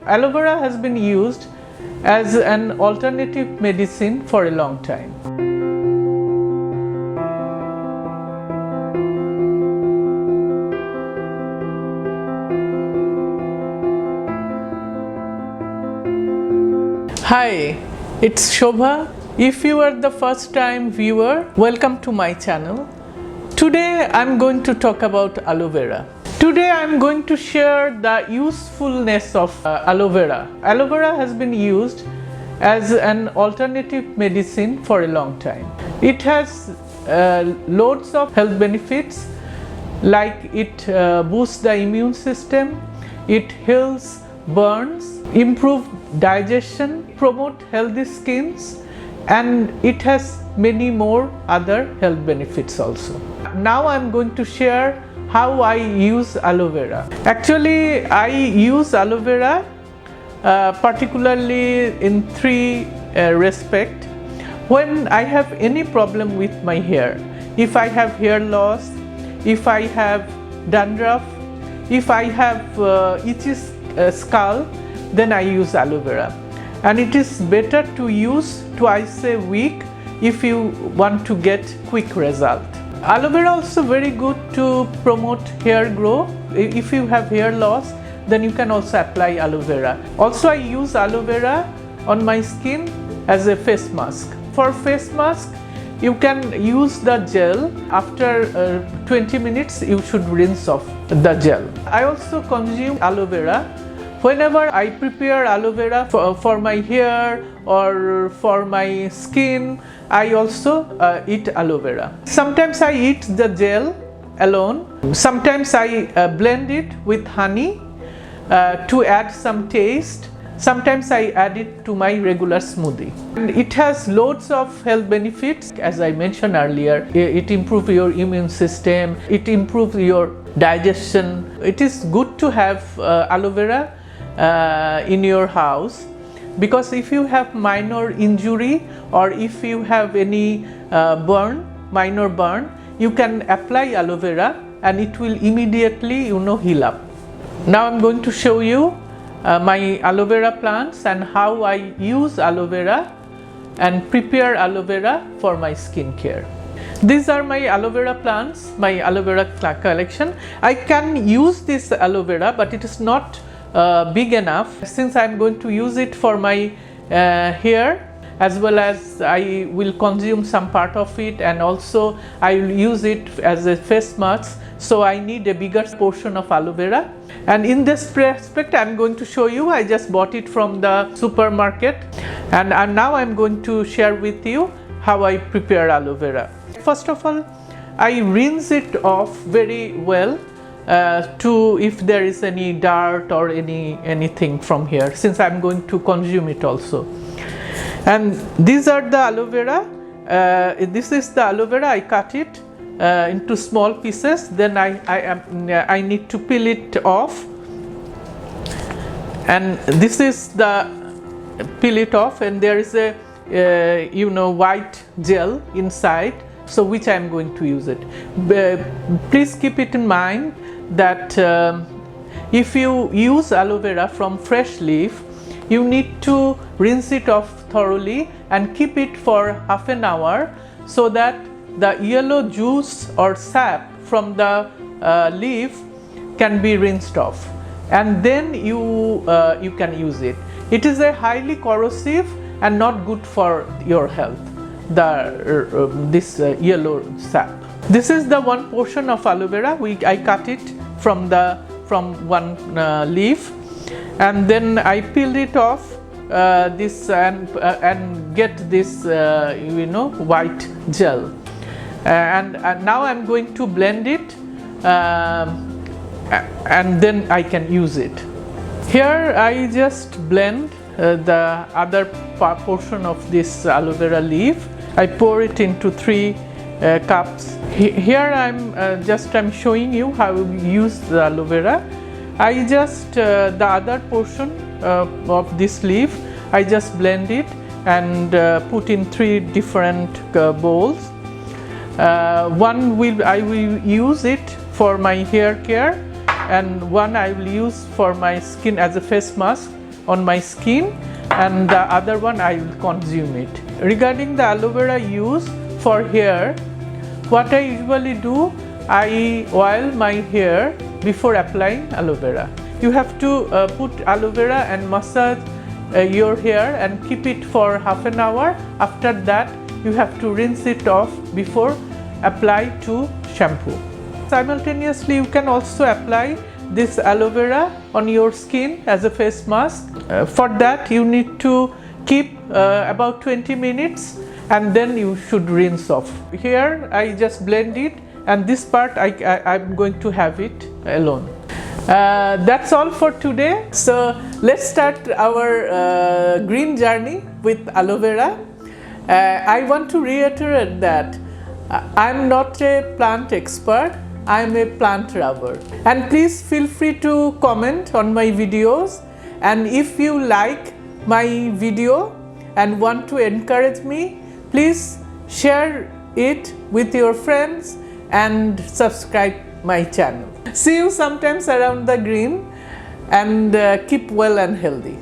Aloe vera has been used as an alternative medicine for a long time. Hi, it's Shobha. If you are the first time viewer, welcome to my channel. Today I'm going to talk about aloe vera. Today I'm going to share the usefulness of aloe vera. Aloe vera has been used as an alternative medicine for a long time. It has loads of health benefits, like it boosts the immune system, it heals burns, improve digestion, promote healthy skins, and it has many more other health benefits also. Now I'm going to share how I use aloe vera. Actually, I use aloe vera particularly in three respects. When I have any problem with my hair, if I have hair loss, if I have dandruff, if I have itchy scalp, then I use aloe vera. And it is better to use twice a week if you want to get quick result. Aloe vera also very good to promote hair growth. If you have hair loss, then you can also apply aloe vera. Also, I use aloe vera on my skin as a face mask. For face mask, you can use the gel. After 20 minutes, you should rinse off the gel. I also consume aloe vera. Whenever I prepare aloe vera for my hair or for my skin, I also eat aloe vera. Sometimes I eat the gel alone. Sometimes I blend it with honey to add some taste. Sometimes I add it to my regular smoothie. And it has loads of health benefits. As I mentioned earlier, it improves your immune system, it improves your digestion. It is good to have aloe vera in your house, because if you have minor injury or if you have any minor burn, you can apply aloe vera and it will immediately heal up. Now I'm going to show you my aloe vera plants and how I use aloe vera and prepare aloe vera for my skin care. These are my aloe vera plants, my aloe vera collection. I can use this aloe vera, but it is not big enough, since I am going to use it for my hair, as well as I will consume some part of it, and also I will use it as a face mask. So I need a bigger portion of aloe vera. And in this respect, I am going to show you, I just bought it from the supermarket, and now I am going to share with you how I prepare aloe vera. First of all, I rinse it off very well to if there is any dirt or anything from here, since I'm going to consume it also. And these are the aloe vera. This is the aloe vera. I cut it into small pieces. Then I need to peel it off. And this is the peel it off, and there is a white gel inside, so which I am going to use it. Please keep it in mind that if you use aloe vera from fresh leaf, you need to rinse it off thoroughly and keep it for half an hour, so that the yellow juice or sap from the leaf can be rinsed off, and then you can use it. It is a highly corrosive and not good for your health, this yellow sap. This is the one portion of aloe vera. I cut it from one leaf, and then I peeled it off this and get this white gel, and now I'm going to blend it, and then I can use it. Here I just blend the other portion of this aloe vera leaf. I pour it into 3 cups. Here I'm showing you how you use the aloe vera. I just the other portion of this leaf, I just blend it and put in 3 different bowls. One I will use it for my hair care, and one I will use for my skin as a face mask on my skin, and the other one I will consume it. Regarding the aloe vera use for hair, what I usually do, I oil my hair before applying aloe vera. You have to put aloe vera and massage your hair and keep it for half an hour. After that, you have to rinse it off before apply to shampoo. Simultaneously, you can also apply this aloe vera on your skin as a face mask. For that, you need to keep about 20 minutes and then you should rinse off. Here I just blend it, and this part I'm going to have it alone. That's all for today. So let's start our green journey with aloe vera. I want to reiterate that I'm not a plant expert, I'm a plant lover. And please feel free to comment on my videos, and if you like my video and want to encourage me, please share it with your friends and subscribe my channel. See you sometimes around the green, and keep well and healthy.